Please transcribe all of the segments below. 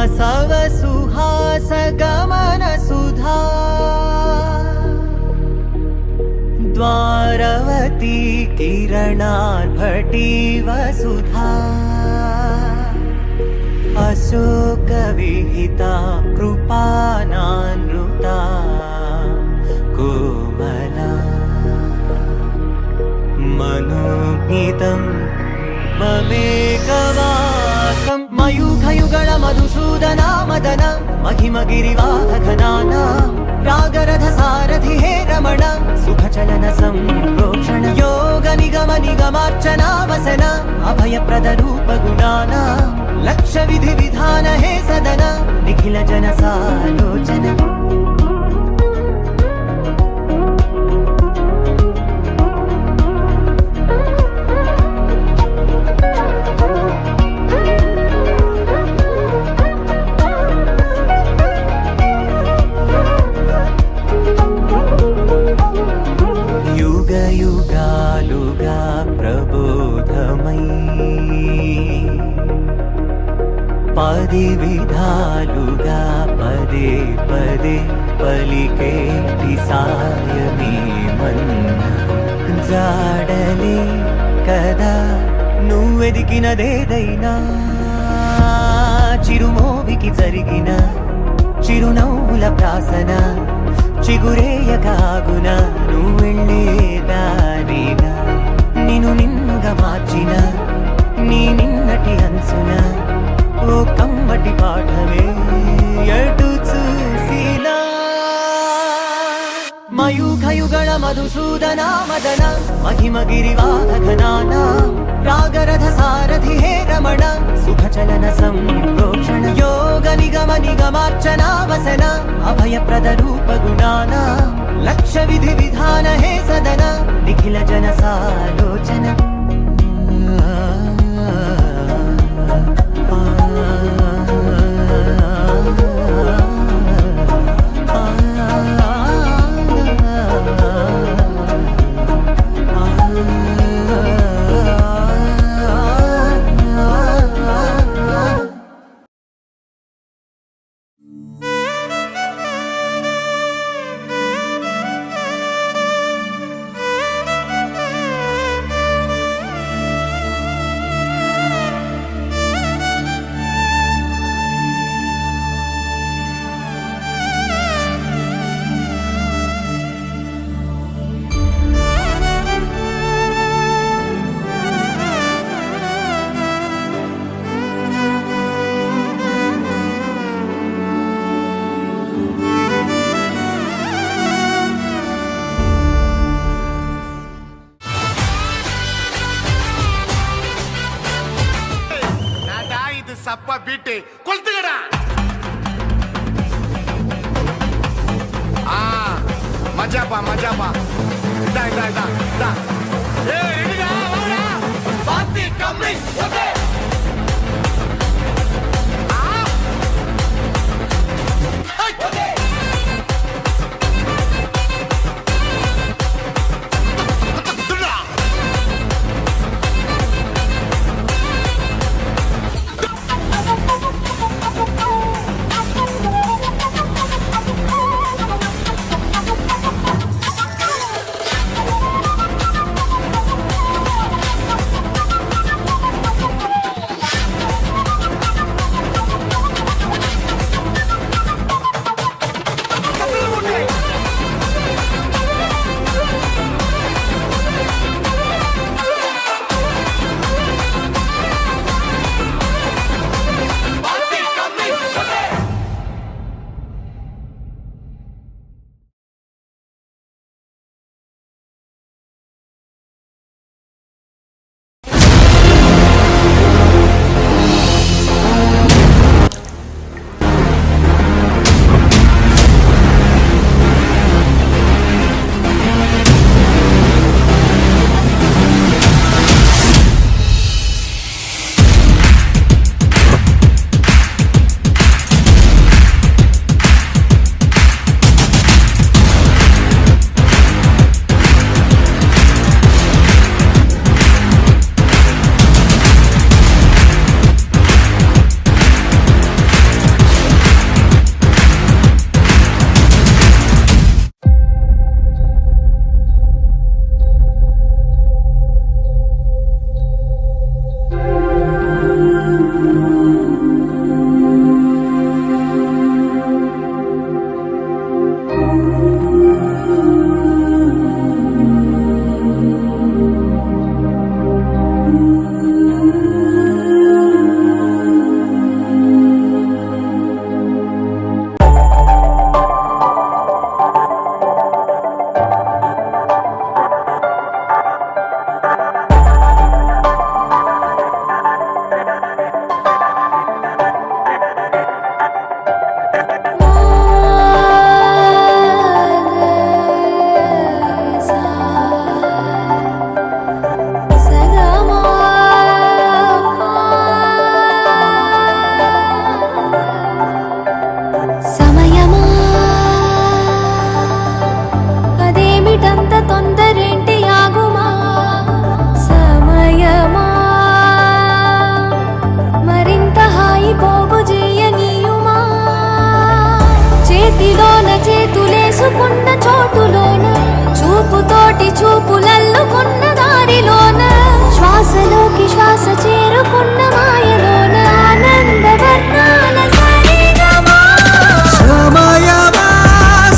बसव सुहास गमन सुधा द्वारवती किरणार्भटी वसुधा अशोक विहिता कृपानानृता कोमला मनोज्ञितं ममेकवाकं मयूखयुगल मधुसूदना मदन महिमगिरिवाहघनाना रागरथ सारथि हे रमण सुखचलन संप्रोक्षण योग निगम निगमार्चना वसन अभयप्रद रूप गुणाना लक्ष्य विधि विधान हे सदन निखिल जन सालोचन युगालुगा प्रबोधमयी पदि विधालुगा पदे पदे पलिकेटि सायमे मन्न जाडले कदा నువ్వెదికినదేదైనా చిరుమోవికి జరిగిన చిరునవ్వుల ప్రాసన చిగురేయకాగున నువ్వెళ్ళేదానేనా నిన్ను నిన్నుగా మార్చిన నీ నిన్నటి అంచున ఓ కమ్మటి పాఠమే ఎటు చూసినా మయూఖయుగళ మధుసూదన మదన महिमगिरिवाहघनाना रागरथ सारथि हे रमण सुखचलन संप्रोक्षण योग निगम निगमार्चना वसन अभयप्रद रूप गुणाना लक्ष्य विधि विधान हे सदन निखिल जन सालोचन சப்ப பீட்டு கொளுத்துக்கடா. மஜாப்பா மஜாப்பா. இதா இதா இதா இதா. ஏய் ரெடிடா வாடா. பாத்தி கம்மி. ஓகே. ஓகே. కలుసుకున్న చోటులోన చూపుతోటి చూపులల్లుకున్న దారిలోన శ్వాసలోకి శ్వాస చేరుకున్న మాయలోన ఆనంద వర్ణాల సరిగమా సమయమా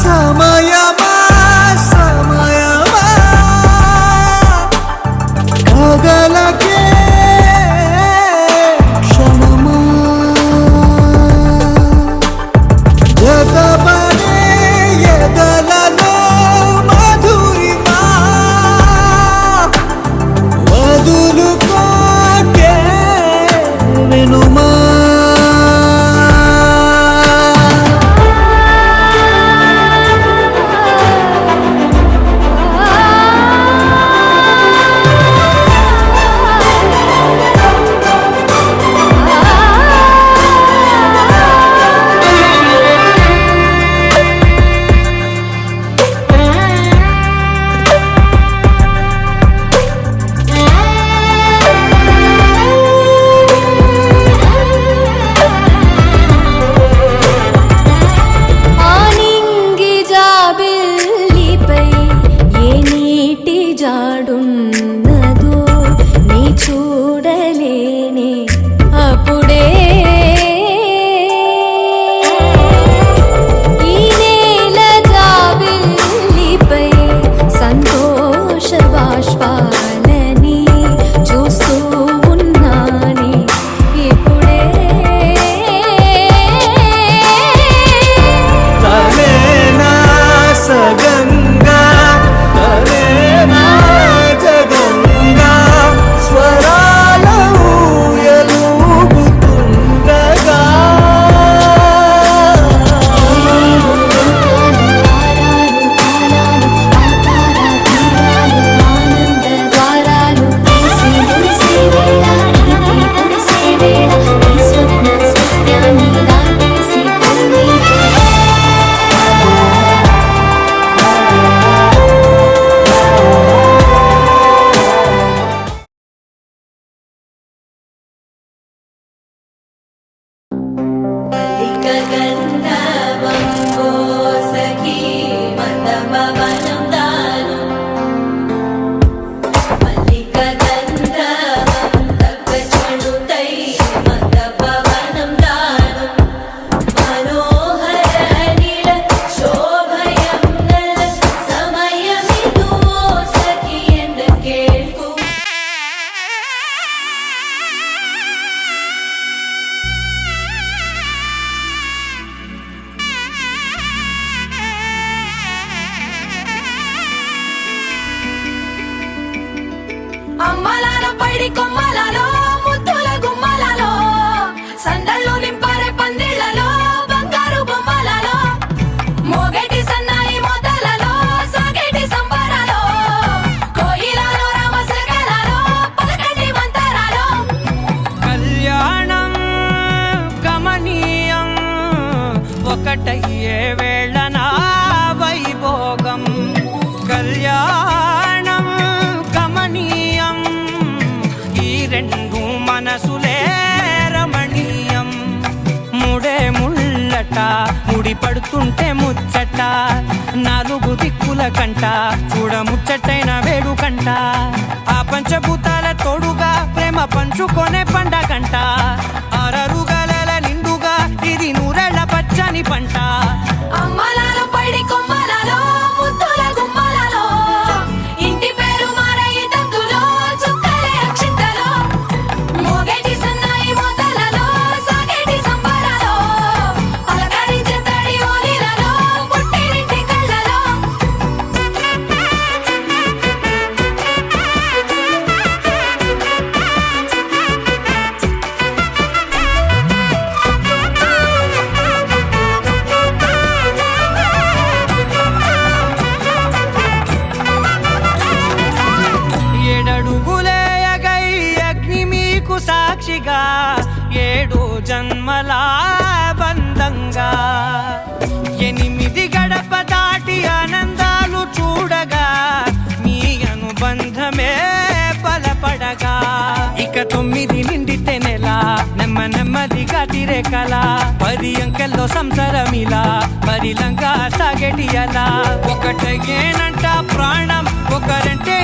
సమయమా సమయమా కదలకే క్షణమా జతపడే ఎదలలో మధురిమా వదులుకోకే వినుమా ఆనింగి జాబిల్లిపై ఏ నీటి జాడున్నదో నీ చూడలేనే అప్పుడే ఈ నేల జాబిల్లిపై సంతోష బాష్పాలని చూస్తూ ఉన్నానే ఇప్పుడే తనేనా సగంగా తనేనా జగంగా స్వరాల ఊయలూగుతుండగా అమ్మలాల పైడి కొమ్మలలో ముద్దుల గుమ్మలలో సందళ్ళు నింపారే పందిళ్లలో బంగారు బొమ్మలలో మోగేటి సన్నాయి మొదలలో సాగేటి సంబరాలో కోయిలలో రామశకలలో పలకటి మంతరాలో కళ్యాణం గమనీయం ఒకటయ్యే వేళ నా వైభోగం కళ్యాణం గమనీయం ఈ రెండు మనసులే రమణీయం ముడే ముళ్ళట ముడి పడుతుంటే ముచ్చట నాలుగు దిక్కుల కంట చూడ ముచ్చటైన వేడుకంట ఆ పంచభూతాల తోడుగా ప్రేమ పంచుకొనే పండగంట అరరుగల నిండుగా ఇది నూరెళ్ళ పచ్చని పంట అమ్మలాల పైడి కొమ్మలలో ముద్దుల గుమ్మలలో ఇంటి పేరు మారయి తందులో చుక్కలే అక్షింతలో మోగేటి సన్నాయి మొదలలో సాగేటి సంబరాలో పలకరించే తడి ఓలిలలో పుట్టినింటి కళ్ళలో సాక్షిగా 7 జన్మల బంధంగా 8 గడప దాటి ఆనందాలు చూడగా మీ అనుబంధమే బలపడగా ఇక 9 నిండితే నెల నెమ్మదిగా తిరే కళ 10 అంకెల్లో సంసారమిలా పరిలంగా సాగేటి అలా ఒకటేనంట ప్రాణం ఒకరంటే